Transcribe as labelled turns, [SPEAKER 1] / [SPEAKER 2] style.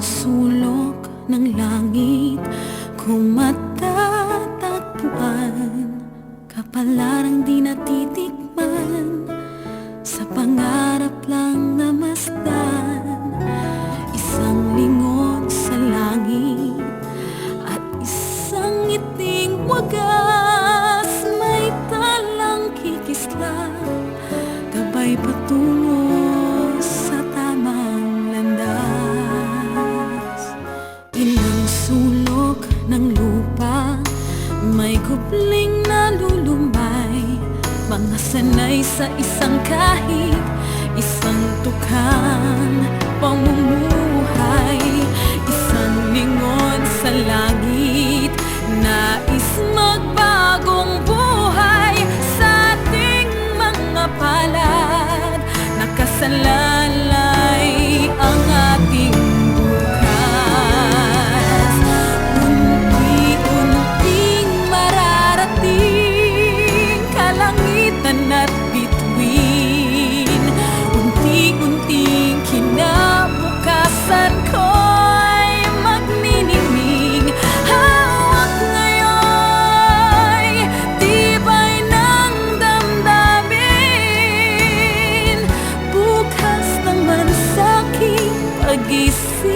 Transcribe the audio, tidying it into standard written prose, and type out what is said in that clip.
[SPEAKER 1] sulok ng langit kung matatagpuan, kapalarang di natitikman, sa pangarap lang namasdan. Isang lingon sa langit at isang ngiting wagas, may talang kikislap, gabay patungo sa tamang landas. Ilang sulok ng lupa, may kupling nalulumay, mga sanay sa isang kahig, isang tukhang pamumuhay. Isang lingon sa langit, nais magbagong buhay sa ating mga palad. Nakasalalay ang ating bukas, unti-unting mararating kalangitan at bituin. Unti-unting kinabukasan ko'y magniningning. Hawak ngayon'y tibay ng damdamin, bukas naman sa'king pag-isip.